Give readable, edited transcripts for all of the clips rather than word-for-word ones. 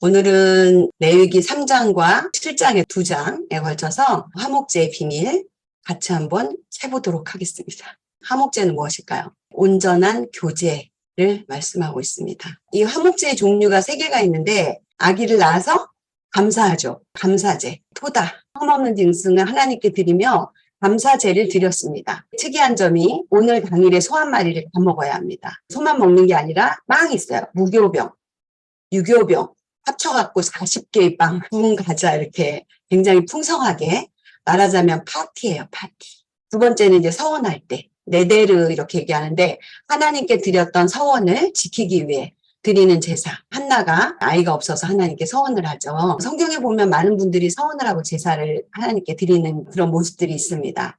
오늘은 레위기 3장과 7장의 2장에 걸쳐서 화목제의 비밀 같이 한번 해보도록 하겠습니다. 화목제는 무엇일까요? 온전한 교제를 말씀하고 있습니다. 이 화목제의 종류가 3개가 있는데 아기를 낳아서 감사하죠. 감사제, 토다, 흠없는 짐승을 하나님께 드리며 감사제를 드렸습니다. 특이한 점이 오늘 당일에 소 한 마리를 다 먹어야 합니다. 소만 먹는 게 아니라 빵이 있어요. 무교병, 유교병 합쳐갖고 40개의 빵, 구운 과자 이렇게 굉장히 풍성하게 말하자면 파티예요, 파티. 두 번째는 이제 서원할 때 네데르 이렇게 얘기하는데 하나님께 드렸던 서원을 지키기 위해 드리는 제사. 한나가 아이가 없어서 하나님께 서원을 하죠. 성경에 보면 많은 분들이 서원을 하고 제사를 하나님께 드리는 그런 모습들이 있습니다.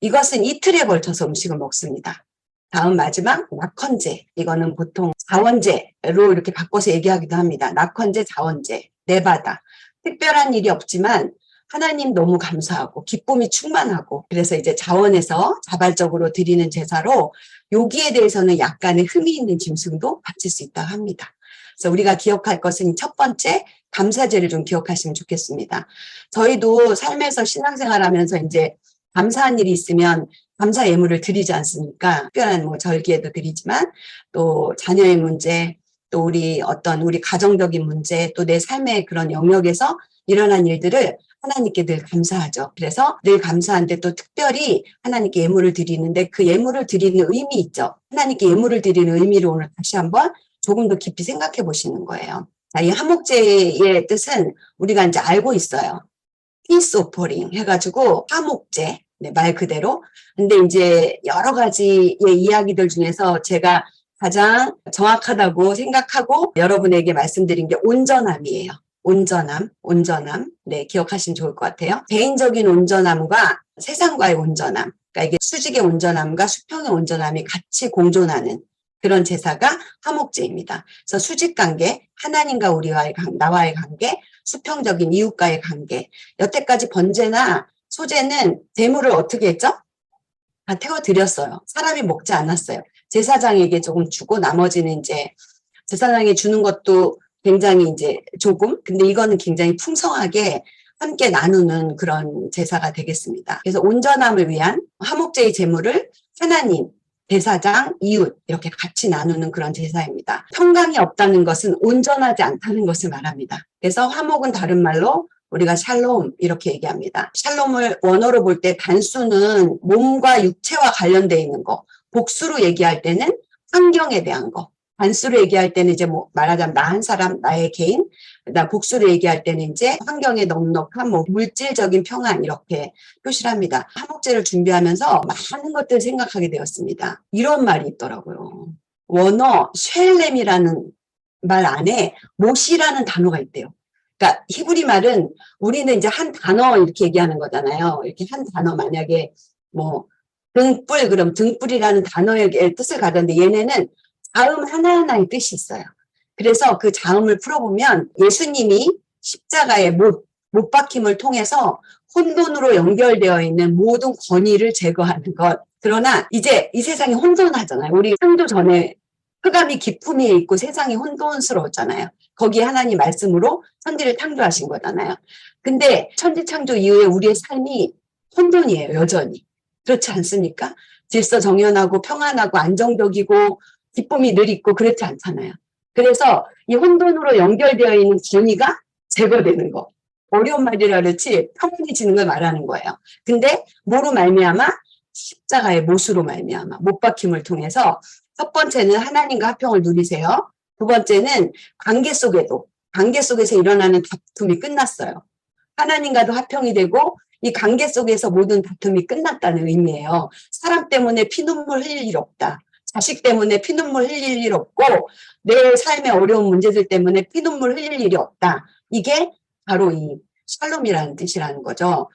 이것은 이틀에 걸쳐서 음식을 먹습니다. 다음 마지막 낙헌제, 이거는 보통 자원제로 이렇게 바꿔서 얘기하기도 합니다. 낙헌제, 자원제, 내바다. 특별한 일이 없지만 하나님 너무 감사하고 기쁨이 충만하고 그래서 이제 자원에서 자발적으로 드리는 제사로 여기에 대해서는 약간의 흠이 있는 짐승도 바칠 수 있다고 합니다. 그래서 우리가 기억할 것은 첫 번째 감사제를 좀 기억하시면 좋겠습니다. 저희도 삶에서 신앙생활하면서 이제 감사한 일이 있으면 감사 예물을 드리지 않습니까? 특별한 뭐 절기에도 드리지만 또 자녀의 문제, 또 우리 가정적인 문제, 또 내 삶의 그런 영역에서 일어난 일들을 하나님께 늘 감사하죠. 그래서 늘 감사한데 또 특별히 하나님께 예물을 드리는데 그 예물을 드리는 의미 있죠. 하나님께 예물을 드리는 의미를 오늘 다시 한번 조금 더 깊이 생각해 보시는 거예요. 자, 이 화목제의 뜻은 우리가 이제 알고 있어요. 피스 오퍼링 해가지고 화목제, 네, 말 그대로. 근데 이제 여러 가지의 이야기들 중에서 제가 가장 정확하다고 생각하고 여러분에게 말씀드린 게 온전함이에요. 온전함. 네, 기억하시면 좋을 것 같아요. 개인적인 온전함과 세상과의 온전함. 그러니까 이게 수직의 온전함과 수평의 온전함이 같이 공존하는 그런 제사가 화목제입니다. 그래서 수직 관계, 하나님과 나와의 관계, 수평적인 이웃과의 관계. 여태까지 번제나 소제는 제물을 어떻게 했죠? 다 태워드렸어요. 사람이 먹지 않았어요. 제사장에게 조금 주고 나머지는 이제 제사장에 주는 것도 굉장히 이제 조금, 근데 이거는 굉장히 풍성하게 함께 나누는 그런 제사가 되겠습니다. 그래서 온전함을 위한 화목제의 제물을 하나님, 제사장, 이웃 이렇게 같이 나누는 그런 제사입니다. 평강이 없다는 것은 온전하지 않다는 것을 말합니다. 그래서 화목은 다른 말로 우리가 샬롬 이렇게 얘기합니다. 샬롬을 원어로 볼 때 단수는 몸과 육체와 관련되어 있는 거, 복수로 얘기할 때는 환경에 대한 거, 단수로 얘기할 때는 이제 뭐 말하자면 나 한 사람, 나의 개인, 그다음 복수로 얘기할 때는 이제 환경에 넉넉한 뭐 물질적인 평안 이렇게 표시를 합니다. 화목제를 준비하면서 많은 것들을 생각하게 되었습니다. 이런 말이 있더라고요. 원어 쉘렘이라는 말 안에 못이라는 단어가 있대요. 그러니까 히브리 말은 우리는 이제 한 단어 이렇게 얘기하는 거잖아요. 이렇게 한 단어 만약에 뭐 등불 그럼 등불이라는 단어의 뜻을 가졌는데 얘네는 자음 하나하나의 뜻이 있어요. 그래서 그 자음을 풀어보면 예수님이 십자가의 못 박힘을 통해서 혼돈으로 연결되어 있는 모든 권위를 제거하는 것. 그러나 이제 이 세상이 혼돈하잖아요. 우리 창조 전에 흑암이 깊음이 있고 세상이 혼돈스러웠잖아요. 거기에 하나님 말씀으로 천지를 창조하신 거잖아요. 근데 천지 창조 이후에 우리의 삶이 혼돈이에요, 여전히. 그렇지 않습니까? 질서 정연하고 평안하고 안정적이고 기쁨이 늘 있고 그렇지 않잖아요. 그래서 이 혼돈으로 연결되어 있는 권위가 제거되는 거. 어려운 말이라 그렇지 평온해지는 걸 말하는 거예요. 근데 뭐로 말미암아? 십자가의 못으로 말미암아 못 박힘을 통해서 첫 번째는 하나님과 화평을 누리세요. 두 번째는 관계 속에서 일어나는 다툼이 끝났어요. 하나님과도 화평이 되고 이 관계 속에서 모든 다툼이 끝났다는 의미예요. 사람 때문에 피눈물 흘릴 일 없다. 자식 때문에 피눈물 흘릴 일 없고 내 삶의 어려운 문제들 때문에 피눈물 흘릴 일이 없다. 이게 바로 이 샬롬이라는 뜻이라는 거죠.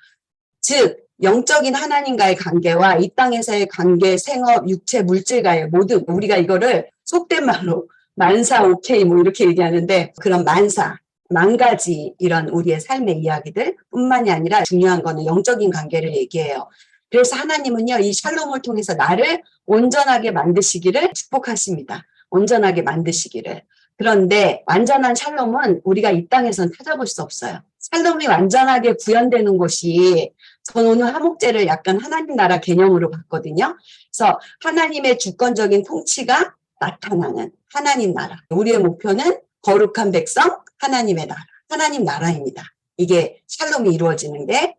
즉 영적인 하나님과의 관계와 이 땅에서의 관계, 생업, 육체, 물질과의 모든 우리가 이거를 속된 말로 만사, 오케이 뭐 이렇게 얘기하는데 그런 만 가지 이런 우리의 삶의 이야기들 뿐만이 아니라 중요한 거는 영적인 관계를 얘기해요. 그래서 하나님은요, 이 샬롬을 통해서 나를 온전하게 만드시기를 축복하십니다. 온전하게 만드시기를. 그런데 완전한 샬롬은 우리가 이 땅에선 찾아볼 수 없어요. 샬롬이 완전하게 구현되는 곳이, 저는 오늘 화목제를 약간 하나님 나라 개념으로 봤거든요. 그래서 하나님의 주권적인 통치가 나타나는 하나님 나라. 우리의 목표는 거룩한 백성, 하나님의 나라. 하나님 나라입니다. 이게 샬롬이 이루어지는 게.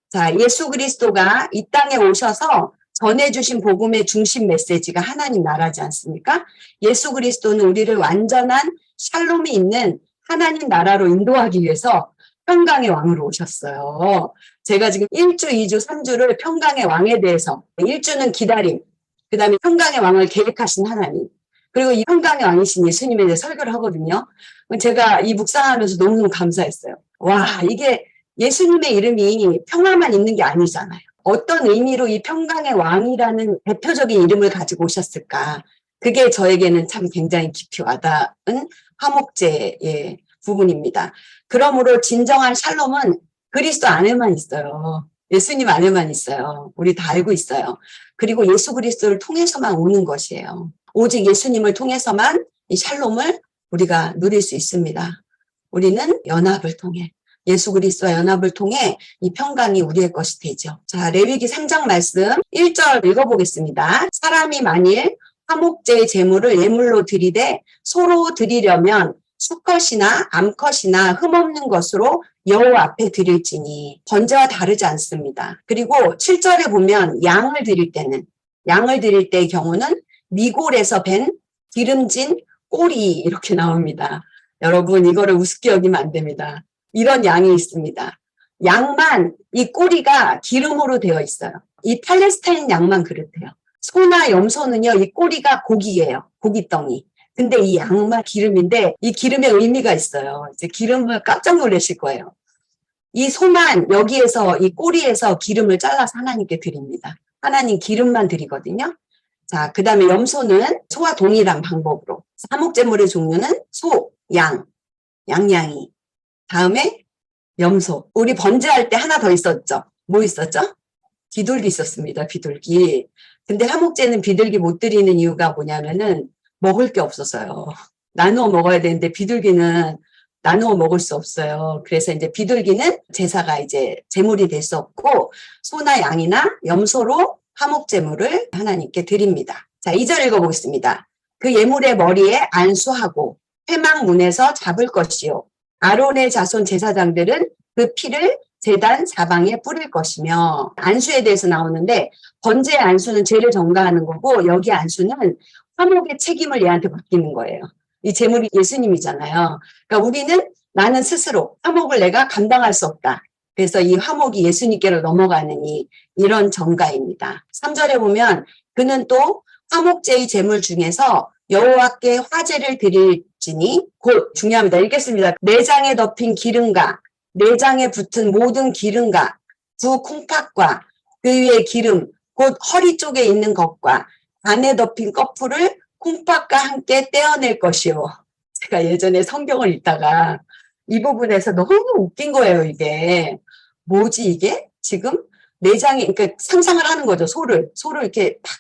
자, 예수 그리스도가 이 땅에 오셔서 전해주신 복음의 중심 메시지가 하나님 나라지 않습니까? 예수 그리스도는 우리를 완전한 샬롬이 있는 하나님 나라로 인도하기 위해서 평강의 왕으로 오셨어요. 제가 지금 1주, 2주, 3주를 평강의 왕에 대해서, 1주는 기다림, 그 다음에 평강의 왕을 계획하신 하나님, 그리고 이 평강의 왕이신 예수님에 대해 설교를 하거든요. 제가 이 묵상하면서 너무너무 감사했어요. 와, 이게 예수님의 이름이 평화만 있는 게 아니잖아요. 어떤 의미로 이 평강의 왕이라는 대표적인 이름을 가지고 오셨을까? 그게 저에게는 참 굉장히 깊이 와닿은 화목제의 부분입니다. 그러므로 진정한 샬롬은 그리스도 안에만 있어요. 예수님 안에만 있어요. 우리 다 알고 있어요. 그리고 예수 그리스도를 통해서만 오는 것이에요. 오직 예수님을 통해서만 이 샬롬을 우리가 누릴 수 있습니다. 우리는 연합을 통해, 예수 그리스도와 연합을 통해 이 평강이 우리의 것이 되죠. 자, 레위기 3장 말씀 1절 읽어보겠습니다. 사람이 만일 화목제의 제물을 예물로 드리되 서로 드리려면 수컷이나 암컷이나 흠없는 것으로 여호와 앞에 드릴지니, 번제와 다르지 않습니다. 그리고 7절에 보면 양을 드릴 때의 경우는 미골에서 밴 기름진 꼬리 이렇게 나옵니다. 여러분, 이거를 우습게 여기면 안 됩니다. 이런 양이 있습니다. 양만, 이 꼬리가 기름으로 되어 있어요. 이 팔레스타인 양만 그렇대요. 소나 염소는요, 이 꼬리가 고기예요. 고기덩이. 근데 이 양만 기름인데, 이 기름의 의미가 있어요. 이제 기름을 깜짝 놀라실 거예요. 이 소만 여기에서, 이 꼬리에서 기름을 잘라서 하나님께 드립니다. 하나님 기름만 드리거든요. 자, 그 다음에 염소는 소와 동일한 방법으로. 화목제물의 종류는 소, 양, 양양이. 다음에 염소. 우리 번제할 때 하나 더 있었죠. 뭐 있었죠? 비둘기 있었습니다. 비둘기. 근데 화목제는 비둘기 못 드리는 이유가 뭐냐면은 먹을 게 없어서요. 나누어 먹어야 되는데 비둘기는 나누어 먹을 수 없어요. 그래서 이제 비둘기는 제사가 이제 제물이 될 수 없고, 소나 양이나 염소로 화목제물을 하나님께 드립니다. 자, 2절 읽어보겠습니다. 그 예물의 머리에 안수하고 회막문에서 잡을 것이요. 아론의 자손 제사장들은 그 피를 제단 사방에 뿌릴 것이며, 안수에 대해서 나오는데, 번제의 안수는 죄를 전가하는 거고, 여기 안수는 화목의 책임을 얘한테 맡기는 거예요. 이 제물이 예수님이잖아요. 그러니까 우리는, 나는 스스로 화목을 내가 감당할 수 없다. 그래서 이 화목이 예수님께로 넘어가는 이런 전가입니다. 3절에 보면 그는 또 화목제의 제물 중에서 여호와께 화제를 드릴지니, 곧 중요합니다. 읽겠습니다. 내장에 덮인 기름과 내장에 붙은 모든 기름과 두 콩팥과 그 위에 기름, 곧 허리 쪽에 있는 것과 안에 덮인 꺼풀을 콩팥과 함께 떼어낼 것이요. 제가 예전에 성경을 읽다가 이 부분에서 너무 웃긴 거예요, 이게. 뭐지, 이게? 지금 내장이, 그러니까 상상을 하는 거죠, 소를 이렇게 팍,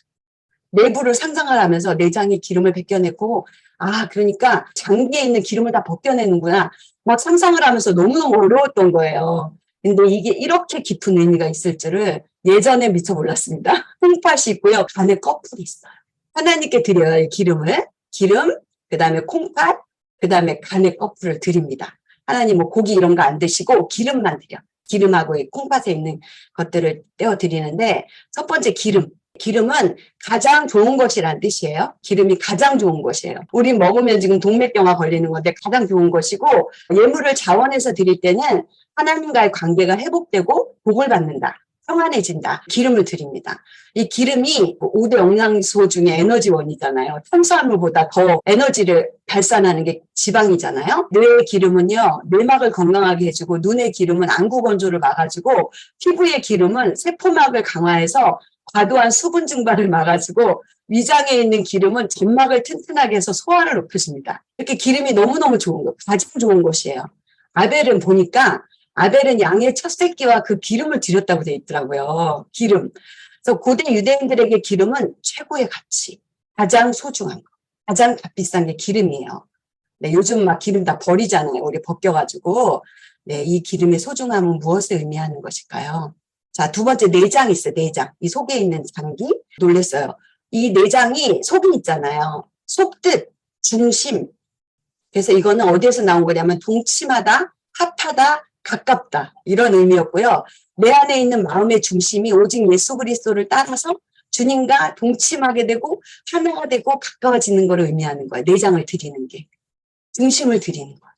내부를 상상을 하면서 내장이 기름을 벗겨내고, 아, 그러니까 장기에 있는 기름을 다 벗겨내는구나. 막 상상을 하면서 너무너무 어려웠던 거예요. 근데 이게 이렇게 깊은 의미가 있을 줄을 예전에 미처 몰랐습니다. 콩팥이 있고요. 안에 꺼풀이 있어요. 하나님께 드려요, 이 기름을. 기름, 그 다음에 콩팥, 그 다음에 간의 꺼풀을 드립니다. 하나님 뭐 고기 이런 거 안 드시고 기름만 드려. 기름하고 이 콩팥에 있는 것들을 떼어 드리는데, 첫 번째 기름. 기름은 가장 좋은 것이란 뜻이에요. 기름이 가장 좋은 것이에요. 우리 먹으면 지금 동맥경화 걸리는 건데 가장 좋은 것이고, 예물을 자원해서 드릴 때는 하나님과의 관계가 회복되고 복을 받는다. 평안해진다. 기름을 드립니다. 이 기름이 5대 영양소 중에 에너지원이잖아요. 탄수화물보다 더 에너지를 발산하는 게 지방이잖아요. 뇌의 기름은요, 뇌막을 건강하게 해주고, 눈의 기름은 안구 건조를 막아주고, 피부의 기름은 세포막을 강화해서 과도한 수분 증발을 막아주고, 위장에 있는 기름은 점막을 튼튼하게 해서 소화를 높여줍니다. 이렇게 기름이 너무너무 좋은 거, 가장 좋은 것이에요. 아벨은 보니까 아벨은 양의 첫 새끼와 그 기름을 드렸다고 되어 있더라고요. 기름. 그래서 고대 유대인들에게 기름은 최고의 가치, 가장 소중한 거, 가장 값비싼 게 기름이에요. 네, 요즘 막 기름 다 버리잖아요. 우리 벗겨가지고. 네, 이 기름의 소중함은 무엇을 의미하는 것일까요? 자, 두 번째 내장 있어요. 내장. 이 속에 있는 장기. 놀랬어요. 이 내장이 속이 있잖아요. 속뜻, 중심. 그래서 이거는 어디에서 나온 거냐면 동침하다, 합하다, 가깝다. 이런 의미였고요. 내 안에 있는 마음의 중심이 오직 예수 그리스도를 따라서 주님과 동침하게 되고 하나가 되고 가까워지는 걸 의미하는 거예요. 내장을 드리는 게. 중심을 드리는 거예요.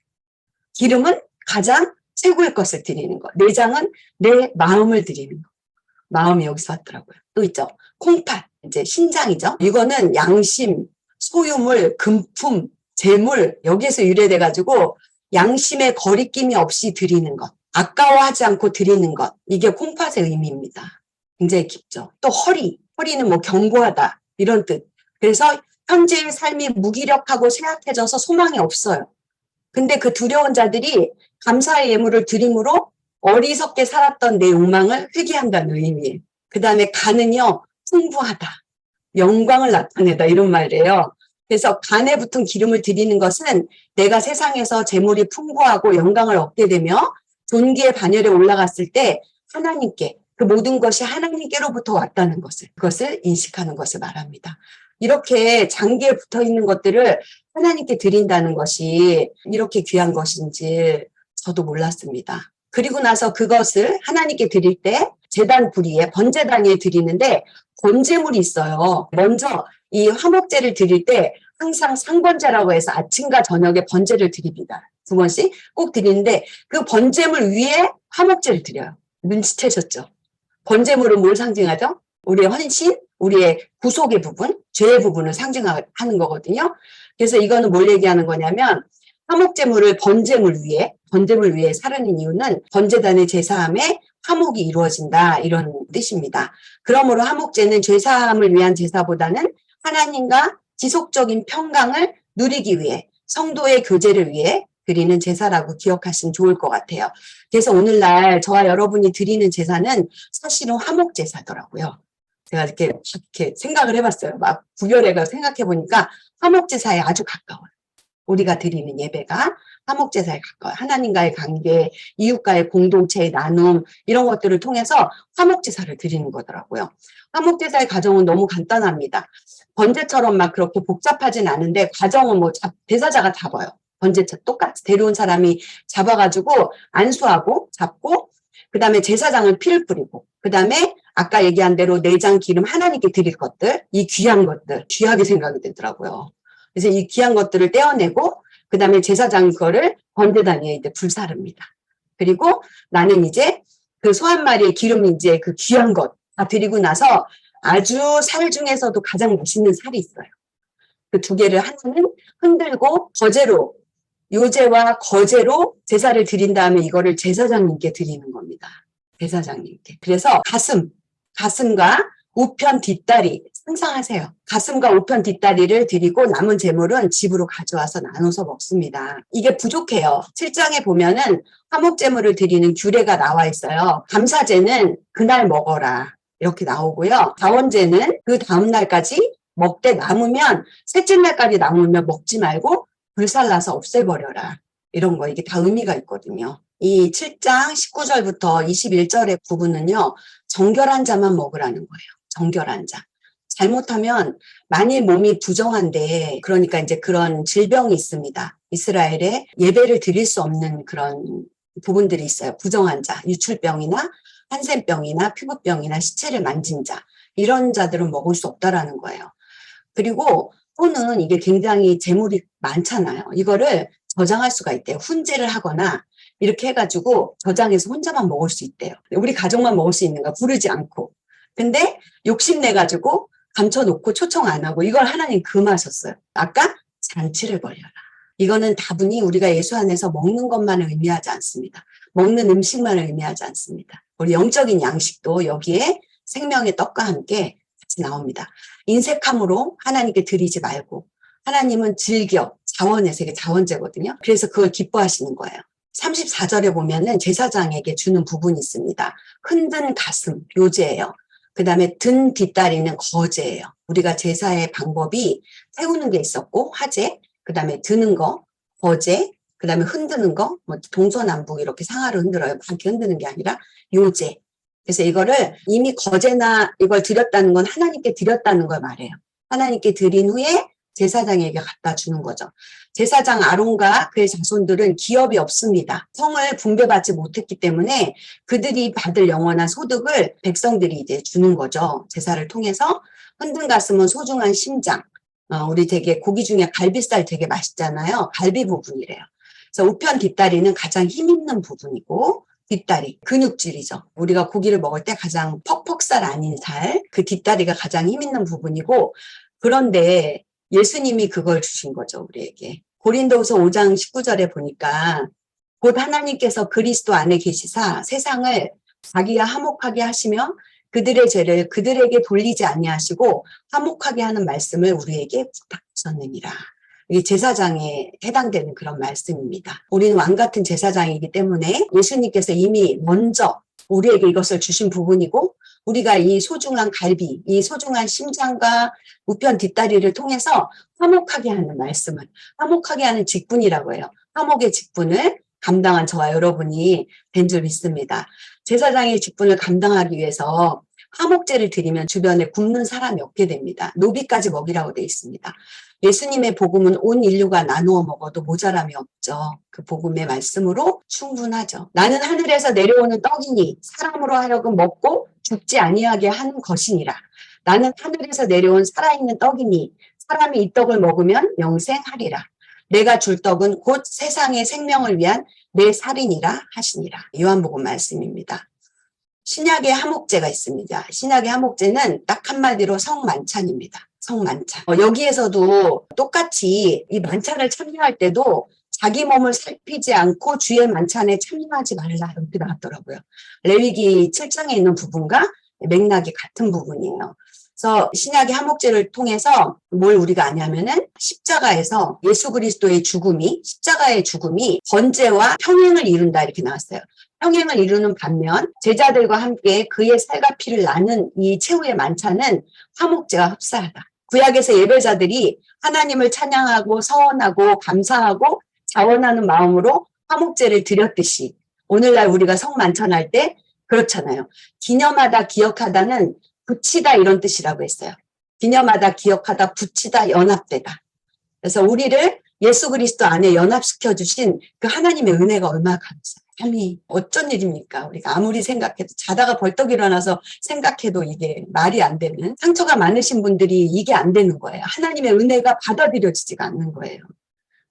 기름은 가장 최고의 것을 드리는 거. 내장은 내 마음을 드리는 거. 마음이 여기서 왔더라고요. 또 있죠. 콩팥, 이제 신장이죠. 이거는 양심, 소유물, 금품, 재물 여기에서 유래돼가지고 양심의 거리낌이 없이 드리는 것. 아까워하지 않고 드리는 것. 이게 콩팥의 의미입니다. 굉장히 깊죠. 또 허리는 뭐 견고하다 이런 뜻. 그래서 현재의 삶이 무기력하고 쇠약해져서 소망이 없어요. 근데 그 두려운 자들이 감사의 예물을 드림으로 어리석게 살았던 내 욕망을 회개한다는 의미예요. 그 다음에 간은요, 풍부하다. 영광을 나타내다. 이런 말이에요. 그래서 간에 붙은 기름을 드리는 것은 내가 세상에서 재물이 풍부하고 영광을 얻게 되며 존귀의 반열에 올라갔을 때 하나님께 그 모든 것이 하나님께로부터 왔다는 것을 그것을 인식하는 것을 말합니다. 이렇게 장기에 붙어 있는 것들을 하나님께 드린다는 것이 이렇게 귀한 것인지 저도 몰랐습니다. 그리고 나서 그것을 하나님께 드릴 때 제단 부리에 번제단위에 드리는데 번제물이 있어요. 먼저 이 화목제를 드릴 때 항상 상번제라고 해서 아침과 저녁에 번제를 드립니다. 두 번씩 꼭 드리는데 그 번제물 위에 화목제를 드려요. 눈치채셨죠? 번제물은 뭘 상징하죠? 우리의 헌신, 우리의 구속의 부분, 죄의 부분을 상징하는 거거든요. 그래서 이거는 뭘 얘기하는 거냐면 화목제물을 번제물 위에 사르는 이유는 번제단의 제사함에 화목이 이루어진다 이런 뜻입니다. 그러므로 화목제는 죄사함을 위한 제사보다는 하나님과 지속적인 평강을 누리기 위해 성도의 교제를 위해 드리는 제사라고 기억하시면 좋을 것 같아요. 그래서 오늘날 저와 여러분이 드리는 제사는 사실은 화목제사더라고요. 제가 이렇게 생각을 해봤어요. 막 구별해가 생각해 보니까 화목제사에 아주 가까워요. 우리가 드리는 예배가 화목제사에 가까워요. 하나님과의 관계, 이웃과의 공동체의 나눔 이런 것들을 통해서 화목제사를 드리는 거더라고요. 화목제사의 과정은 너무 간단합니다. 번제처럼 막 그렇게 복잡하진 않은데 과정은 뭐 대사자가 잡아요. 번제처럼 똑같이 데려온 사람이 잡아가지고 안수하고 잡고 그 다음에 제사장을 피를 뿌리고 그 다음에 아까 얘기한 대로 내장 기름 하나님께 드릴 것들 이 귀한 것들 귀하게 생각이 되더라고요. 그래서 이 귀한 것들을 떼어내고 그 다음에 제사장 그거를 번제단위에 이제 불사릅니다. 그리고 나는 이제 그 소 한 마리의 기름 이제 그 귀한 것 다 드리고 나서 아주 살 중에서도 가장 맛있는 살이 있어요. 그 두 개를 하나는 흔들고 거제로 요제와 거제로 제사를 드린 다음에 이거를 제사장님께 드리는 겁니다. 제사장님께. 그래서 가슴과 우편 뒷다리 상상하세요. 가슴과 우편 뒷다리를 드리고 남은 재물은 집으로 가져와서 나눠서 먹습니다. 이게 부족해요. 7장에 보면은 화목제물을 드리는 규례가 나와 있어요. 감사제는 그날 먹어라 이렇게 나오고요. 다원제는 그 다음 날까지 먹되 남으면 셋째 날까지 남으면 먹지 말고 불살라서 없애버려라. 이런 거 이게 다 의미가 있거든요. 이 7장 19절부터 21절의 부분은요. 정결한 자만 먹으라는 거예요. 정결한 자. 잘못하면 만일 몸이 부정한데 그러니까 이제 그런 질병이 있습니다. 이스라엘에 예배를 드릴 수 없는 그런 부분들이 있어요. 부정한 자, 유출병이나 한센병이나 피부병이나 시체를 만진 자 이런 자들은 먹을 수 없다라는 거예요. 그리고 또는 이게 굉장히 재물이 많잖아요. 이거를 저장할 수가 있대요. 훈제를 하거나 이렇게 해가지고 저장해서 혼자만 먹을 수 있대요. 우리 가족만 먹을 수 있는 거야. 부르지 않고. 근데 욕심내가지고 감춰놓고 초청 안 하고 이걸 하나님 금하셨어요. 아까 잔치를 벌여라. 이거는 다분히 우리가 예수 안에서 먹는 것만을 의미하지 않습니다. 먹는 음식만을 의미하지 않습니다. 우리 영적인 양식도 여기에 생명의 떡과 함께 같이 나옵니다. 인색함으로 하나님께 드리지 말고 하나님은 즐겨 자원의 세계 자원제거든요. 그래서 그걸 기뻐하시는 거예요. 34절에 보면은 제사장에게 주는 부분이 있습니다. 흔든 가슴, 요제예요. 그 다음에 든 뒷다리는 거제예요. 우리가 제사의 방법이 태우는 게 있었고 화제, 그 다음에 드는 거, 거제, 그 다음에 흔드는 거, 뭐 동서남북 이렇게 상하로 흔들어요. 이렇게 흔드는 게 아니라 요제. 그래서 이거를 이미 거제나 이걸 드렸다는 건 하나님께 드렸다는 걸 말해요. 하나님께 드린 후에 제사장에게 갖다 주는 거죠. 제사장 아론과 그의 자손들은 기업이 없습니다. 성을 분배받지 못했기 때문에 그들이 받을 영원한 소득을 백성들이 이제 주는 거죠. 제사를 통해서. 흔든 가슴은 소중한 심장. 우리 되게 고기 중에 갈비살 되게 맛있잖아요. 갈비 부분이래요. 그래서 우편 뒷다리는 가장 힘 있는 부분이고, 뒷다리, 근육질이죠. 우리가 고기를 먹을 때 가장 퍽퍽살 아닌 살, 그 뒷다리가 가장 힘 있는 부분이고, 그런데 예수님이 그걸 주신 거죠, 우리에게. 고린도후서 5장 19절에 보니까 곧 하나님께서 그리스도 안에 계시사 세상을 자기와 화목하게 하시며 그들의 죄를 그들에게 돌리지 아니하시고 화목하게 하는 말씀을 우리에게 부탁하셨느니라. 이게 제사장에 해당되는 그런 말씀입니다. 우리는 왕 같은 제사장이기 때문에 예수님께서 이미 먼저 우리에게 이것을 주신 부분이고, 우리가 이 소중한 갈비, 이 소중한 심장과 우편 뒷다리를 통해서 화목하게 하는 말씀을, 화목하게 하는 직분이라고 해요. 화목의 직분을 감당한 저와 여러분이 된 줄 믿습니다. 제사장의 직분을 감당하기 위해서 화목제를 드리면 주변에 굶는 사람이 없게 됩니다. 노비까지 먹이라고 되어 있습니다. 예수님의 복음은 온 인류가 나누어 먹어도 모자람이 없죠. 그 복음의 말씀으로 충분하죠. 나는 하늘에서 내려오는 떡이니 사람으로 하여금 먹고 죽지 아니하게 하는 것이니라. 나는 하늘에서 내려온 살아있는 떡이니 사람이 이 떡을 먹으면 영생하리라. 내가 줄 떡은 곧 세상의 생명을 위한 내 살이니라 하시니라. 요한복음 말씀입니다. 신약의 화목제가 있습니다. 신약의 화목제는 딱 한마디로 성만찬입니다. 성만찬. 여기에서도 똑같이 이 만찬을 참여할 때도 자기 몸을 살피지 않고 주의 만찬에 참여하지 말라 이렇게 나왔더라고요. 레위기 7장에 있는 부분과 맥락이 같은 부분이에요. 그래서 신약의 화목제를 통해서 뭘 우리가 아냐면은 십자가에서 예수 그리스도의 죽음이, 십자가의 죽음이 번제와 평행을 이룬다 이렇게 나왔어요. 평행을 이루는 반면 제자들과 함께 그의 살과 피를 나눈 이 최후의 만찬은 화목제와 흡사하다. 구약에서 예배자들이 하나님을 찬양하고 서원하고 감사하고 자원하는 마음으로 화목제를 드렸듯이 오늘날 우리가 성만찬할 때 그렇잖아요. 기념하다 기억하다는 붙이다 이런 뜻이라고 했어요. 기념하다 기억하다 붙이다 연합되다. 그래서 우리를 예수 그리스도 안에 연합시켜 주신 그 하나님의 은혜가 얼마나 감사해요. 참이 어쩐 일입니까? 우리가 아무리 생각해도 자다가 벌떡 일어나서 생각해도 이게 말이 안 되는, 상처가 많으신 분들이 이게 안 되는 거예요. 하나님의 은혜가 받아들여지지가 않는 거예요.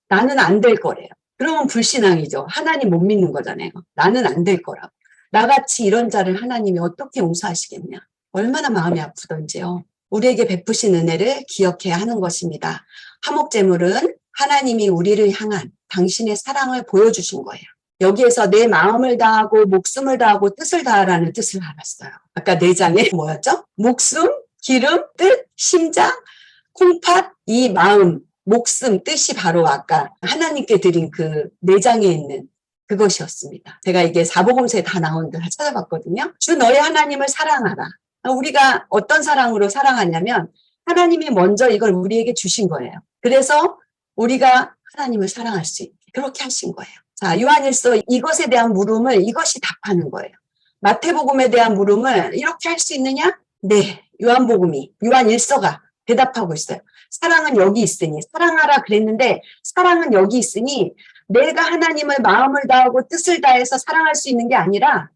나는 안 될 거래요. 그러면 불신앙이죠. 하나님 못 믿는 거잖아요. 나는 안 될 거라고. 나같이 이런 자를 하나님이 어떻게 용서하시겠냐. 얼마나 마음이 아프던지요. 우리에게 베푸신 은혜를 기억해야 하는 것입니다. 화목제물은 하나님이 우리를 향한 당신의 사랑을 보여주신 거예요. 여기에서 내 마음을 다하고 목숨을 다하고 뜻을 다하라는 뜻을 알았어요. 아까 4장에 뭐였죠? 목숨, 기름, 뜻, 심장, 콩팥, 이 마음, 목숨, 뜻이 바로 아까 하나님께 드린 그 4장에 있는 그것이었습니다. 제가 이게 사복음서에 다 나온 걸 찾아봤거든요. 주 너의 하나님을 사랑하라. 우리가 어떤 사랑으로 사랑하냐면 하나님이 먼저 이걸 우리에게 주신 거예요. 그래서 우리가 하나님을 사랑할 수 있게 그렇게 하신 거예요. 자, 요한일서 이것에 대한 물음을 이것이 답하는 거예요. 마태복음에 대한 물음을 이렇게 할 수 있느냐? 네, 요한일서가 대답하고 있어요. 사랑은 여기 있으니, 사랑하라 그랬는데 사랑은 여기 있으니 내가 하나님을 마음을 다하고 뜻을 다해서 사랑할 수 있는 게 아니라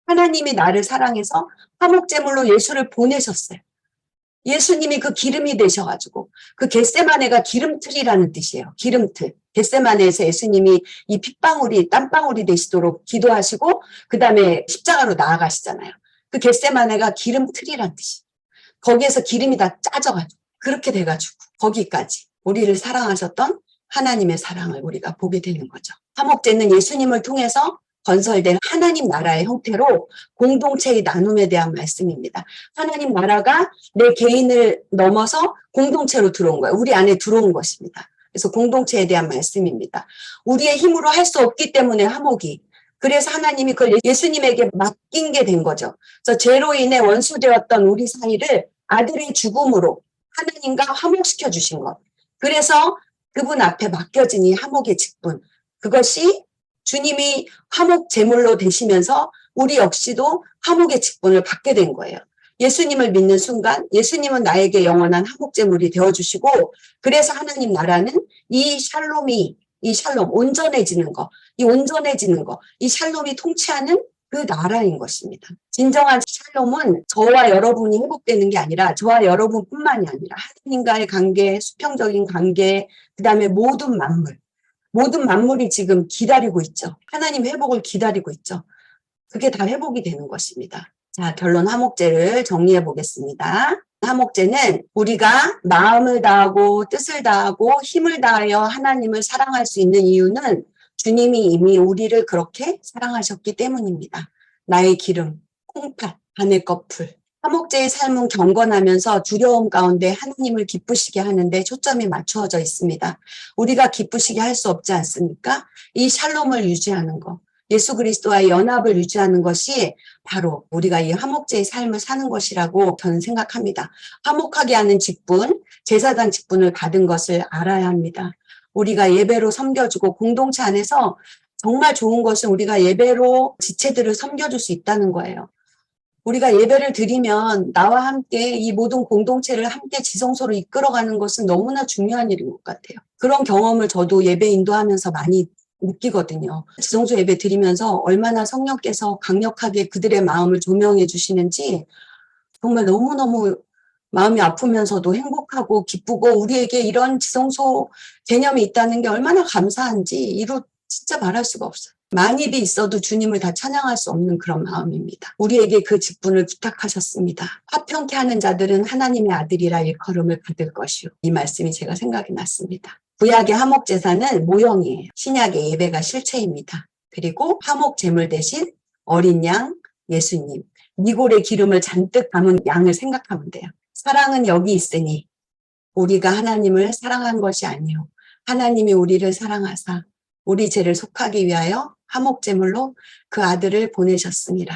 하나님이 나를 사랑해서 화목제물로 예수를 보내셨어요. 예수님이 그 기름이 되셔가지고 그 겟세마네가 기름틀이라는 뜻이에요. 기름틀. 겟세마네에서 예수님이 이 핏방울이 땀방울이 되시도록 기도하시고 그 다음에 십자가로 나아가시잖아요. 그 겟세마네가 기름틀이라는 뜻이에요. 거기에서 기름이 다 짜져가지고 그렇게 돼가지고 거기까지 우리를 사랑하셨던 하나님의 사랑을 우리가 보게 되는 거죠. 화목제는 예수님을 통해서 건설된 하나님 나라의 형태로 공동체의 나눔에 대한 말씀입니다. 하나님 나라가 내 개인을 넘어서 공동체로 들어온 거예요. 우리 안에 들어온 것입니다. 그래서 공동체에 대한 말씀입니다. 우리의 힘으로 할 수 없기 때문에 화목이. 그래서 하나님이 그걸 예수님에게 맡긴 게 된 거죠. 그래서 죄로 인해 원수되었던 우리 사이를 아들의 죽음으로 하나님과 화목시켜 주신 것. 그래서 그분 앞에 맡겨진 이 화목의 직분, 그것이 주님이 화목 제물로 되시면서 우리 역시도 화목의 직분을 받게 된 거예요. 예수님을 믿는 순간 예수님은 나에게 영원한 화목 제물이 되어주시고, 그래서 하나님 나라는 이 샬롬이, 이 샬롬, 온전해지는 거, 이 온전해지는 거, 이 샬롬이 통치하는 그 나라인 것입니다. 진정한 샬롬은 저와 여러분이 회복되는 게 아니라 저와 여러분뿐만이 아니라 하나님과의 관계, 수평적인 관계, 그 다음에 모든 만물이 지금 기다리고 있죠. 하나님 회복을 기다리고 있죠. 그게 다 회복이 되는 것입니다. 자, 결론 화목제를 정리해 보겠습니다. 화목제는 우리가 마음을 다하고 뜻을 다하고 힘을 다하여 하나님을 사랑할 수 있는 이유는 주님이 이미 우리를 그렇게 사랑하셨기 때문입니다. 나의 기름, 콩팥, 바늘꺼풀. 화목제의 삶은 경건하면서 두려움 가운데 하나님을 기쁘시게 하는데 초점이 맞춰져 있습니다. 우리가 기쁘시게 할 수 없지 않습니까? 이 샬롬을 유지하는 것, 예수 그리스도와의 연합을 유지하는 것이 바로 우리가 이 화목제의 삶을 사는 것이라고 저는 생각합니다. 화목하게 하는 직분, 제사장 직분을 받은 것을 알아야 합니다. 우리가 예배로 섬겨주고 공동체 안에서 정말 좋은 것은 우리가 예배로 지체들을 섬겨줄 수 있다는 거예요. 우리가 예배를 드리면 나와 함께 이 모든 공동체를 함께 지성소로 이끌어가는 것은 너무나 중요한 일인 것 같아요. 그런 경험을 저도 예배 인도하면서 많이 느끼거든요. 지성소 예배 드리면서 얼마나 성령께서 강력하게 그들의 마음을 조명해 주시는지 정말 너무너무 마음이 아프면서도 행복하고 기쁘고, 우리에게 이런 지성소 개념이 있다는 게 얼마나 감사한지 이루 진짜 말할 수가 없어요. 만일이 있어도 주님을 다 찬양할 수 없는 그런 마음입니다. 우리에게 그 직분을 부탁하셨습니다. 화평케 하는 자들은 하나님의 아들이라 일컬음을 받을 것이요. 이 말씀이 제가 생각이 났습니다. 구약의 화목제사는 모형이에요. 신약의 예배가 실체입니다. 그리고 화목 제물 대신 어린 양, 예수님, 미골의 기름을 잔뜩 담은 양을 생각하면 돼요. 사랑은 여기 있으니 우리가 하나님을 사랑한 것이 아니요, 하나님이 우리를 사랑하사 우리 죄를 속하기 위하여 화목제물로 그 아들을 보내셨습니다.